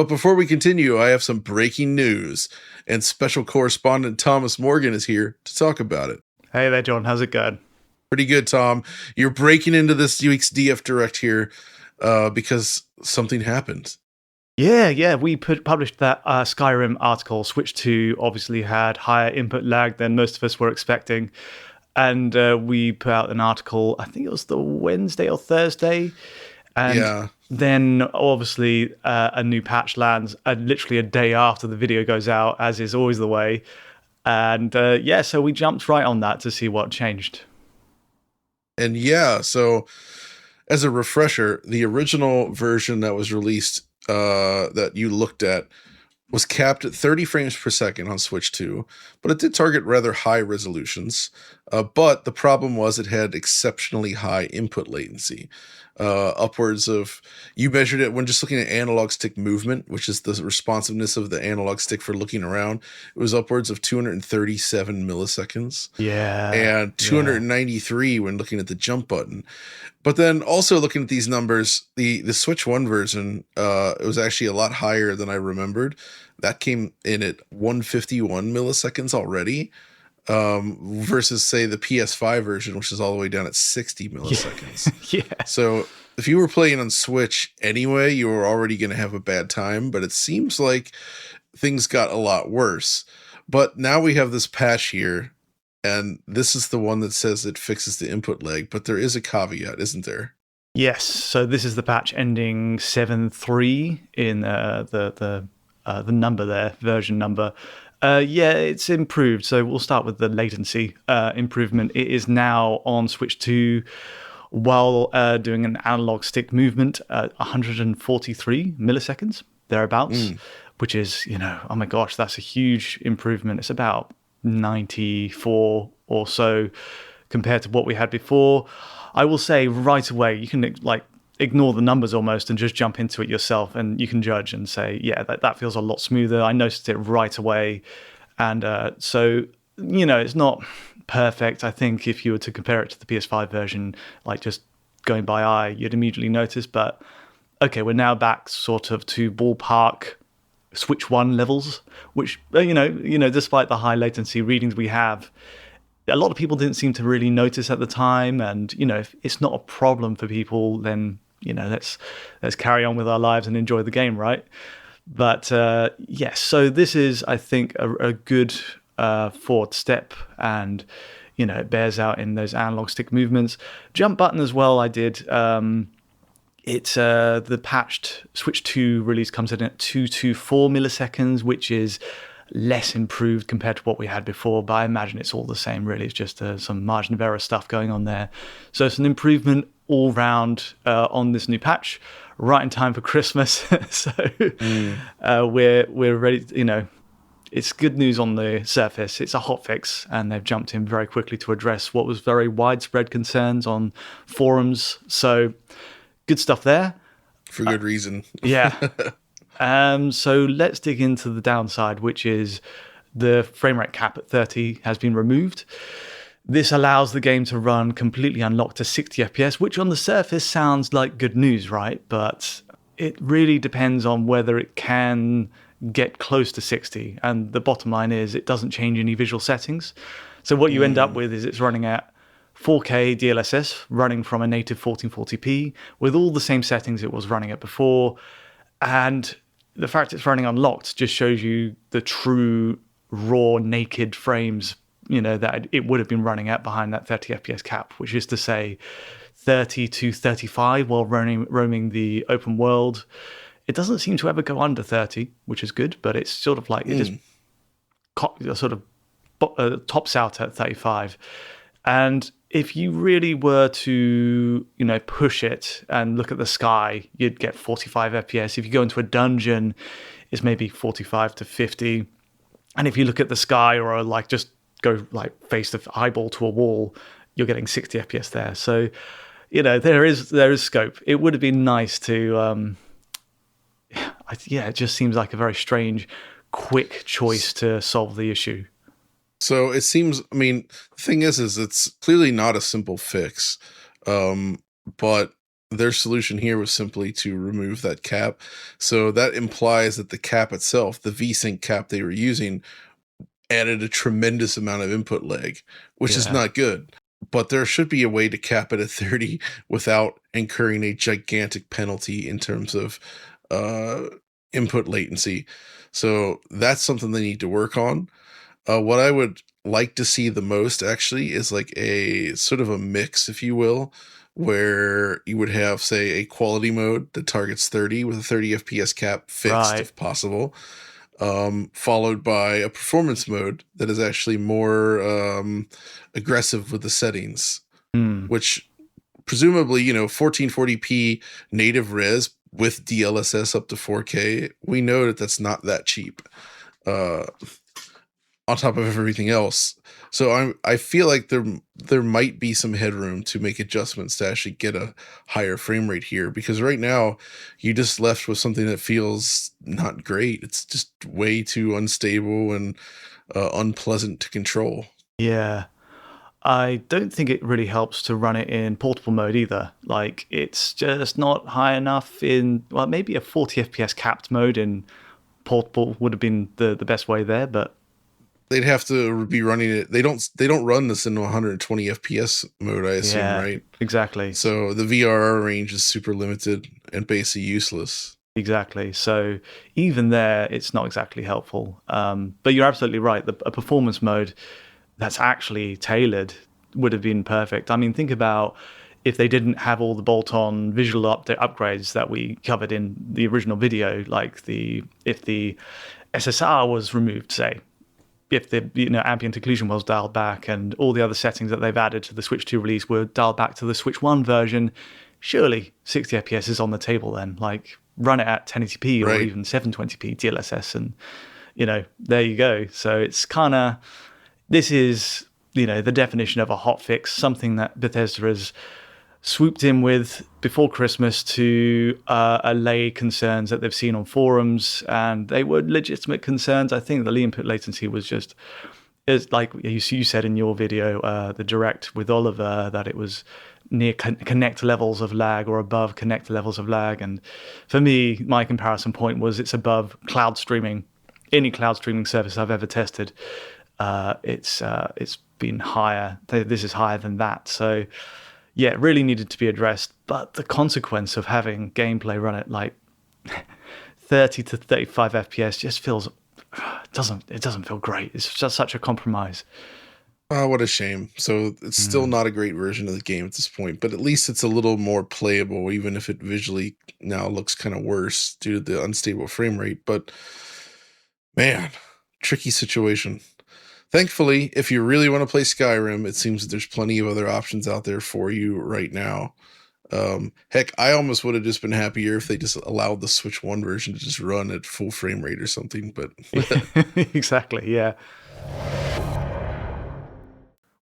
But before we continue, I have some breaking news, and special correspondent Thomas Morgan is here to talk about it. Hey there, John. How's it going? Pretty good, Tom. You're breaking into this week's DF Direct here because something happened. Yeah. We published that Skyrim article. Switch 2 obviously had higher input lag than most of us were expecting. And we put out an article, I think it was the Wednesday or Thursday. And then obviously a new patch lands literally a day after the video goes out, as is always the way. And so we jumped right on that to see what changed. And so as a refresher, the original version that was released that you looked at was capped at 30 frames per second on Switch 2, but it did target rather high resolutions. But the problem was it had exceptionally high input latency. Upwards of, you measured it when just looking at analog stick movement, which is the responsiveness of the analog stick for looking around. It was upwards of 237 milliseconds. Yeah. And 293 when looking at the jump button. But then also looking at these numbers, the Switch 1 version, it was actually a lot higher than I remembered. That came in at 151 milliseconds already. Versus say the PS5 version, which is all the way down at 60 milliseconds. Yeah. So if you were playing on Switch anyway, you were already going to have a bad time, but it seems like things got a lot worse. But now we have this patch here, and this is the one that says it fixes the input lag, but there is a caveat, isn't there? Yes. So this is the patch ending 7.3 in the number there, version number. It's improved. So we'll start with the latency improvement. It is now on Switch 2 while doing an analog stick movement at 143 milliseconds, thereabouts, which is, oh my gosh, that's a huge improvement. It's about 94 or so compared to what we had before. I will say right away, you can ignore the numbers almost and just jump into it yourself, and you can judge and say, yeah, that feels a lot smoother. I noticed it right away. And so, it's not perfect. I think if you were to compare it to the PS5 version, like just going by eye, you'd immediately notice. But okay, we're now back sort of to ballpark Switch 1 levels, which, despite the high latency readings we have, a lot of people didn't seem to really notice at the time. And, if it's not a problem for people, then let's carry on with our lives and enjoy the game, right? But yes, so this is, I think, a good forward step, and it bears out in those analog stick movements. Jump button as well. I did. It's the patched Switch 2 release comes in at 224 milliseconds, which is less improved compared to what we had before, but I imagine it's all the same, really. It's just some margin of error stuff going on there. So it's an improvement all round on this new patch, right in time for Christmas. So we're ready. It's good news on the surface. It's a hot fix, and they've jumped in very quickly to address what was very widespread concerns on forums. So good stuff there. For good reason. Yeah. So let's dig into the downside, which is the frame rate cap at 30 has been removed. This allows the game to run completely unlocked to 60 FPS, which on the surface sounds like good news, right? But it really depends on whether it can get close to 60. And the bottom line is it doesn't change any visual settings. So what you end up with is it's running at 4K DLSS, running from a native 1440p with all the same settings it was running at before. And the fact it's running unlocked just shows you the true raw naked frames, that it would have been running at behind that 30 FPS cap, which is to say 30 to 35 while roaming the open world. It doesn't seem to ever go under 30, which is good, but it's sort of like it just sort of tops out at 35. And if you really were to, push it and look at the sky, you'd get 45 FPS. If you go into a dungeon, it's maybe 45 to 50. And if you look at the sky or just go face the eyeball to a wall, you're getting 60 FPS there. So, there is scope. It would have been nice to, it just seems like a very strange, quick choice to solve the issue. So it seems, the thing is it's clearly not a simple fix. But their solution here was simply to remove that cap. So that implies that the cap itself, the VSync cap they were using, added a tremendous amount of input lag, which is Yeah. not good. But there should be a way to cap it at 30 without incurring a gigantic penalty in terms of uh, input latency. So that's something they need to work on. What I would like to see the most actually is like a sort of a mix, if you will, where you would have, say, a quality mode that targets 30 with a 30 FPS cap fixed Right. if possible, followed by a performance mode that is actually more aggressive with the settings, Hmm. which presumably, 1440p native res with DLSS up to 4K, we know that that's not that cheap. Uh, on top of everything else. So I feel like there might be some headroom to make adjustments to actually get a higher frame rate here, because right now you just left with something that feels not great. It's just way too unstable and unpleasant to control. Yeah. I don't think it really helps to run it in portable mode either. Like, it's just not high enough in, well, maybe a 40 FPS capped mode in portable would have been the best way there, but They'd have to be running it. They don't run this in 120 FPS mode, I assume, yeah, right? exactly. So the VRR range is super limited and basically useless. Exactly. So even there, it's not exactly helpful. But you're absolutely right. A performance mode that's actually tailored would have been perfect. I mean, think about if they didn't have all the bolt-on visual upgrades that we covered in the original video, like if the SSR was removed, say, if the ambient occlusion was dialed back and all the other settings that they've added to the Switch 2 release were dialed back to the Switch 1 version, surely 60 FPS is on the table then. Like, run it at 1080p or Right. even 720p DLSS, and there you go. So it's kind of, this is the definition of a hot fix, something that Bethesda has swooped in with before Christmas to allay concerns that they've seen on forums, and they were legitimate concerns. I think the input latency was just, it's like you said in your video, the direct with Oliver, that it was near connect levels of lag or above connect levels of lag. And for me, my comparison point was it's above cloud streaming. Any cloud streaming service I've ever tested, it's been higher. This is higher than that. So yeah, it really needed to be addressed. But the consequence of having gameplay run at like 30 to 35 FPS just feels, it doesn't feel great. It's just such a compromise. Oh, what a shame. So it's still not a great version of the game at this point, but at least it's a little more playable, even if it visually now looks kind of worse due to the unstable frame rate. But man, tricky situation. Thankfully, if you really want to play Skyrim, it seems that there's plenty of other options out there for you right now. Heck, I almost would have just been happier if they just allowed the Switch 1 version to just run at full frame rate or something, but Exactly, yeah.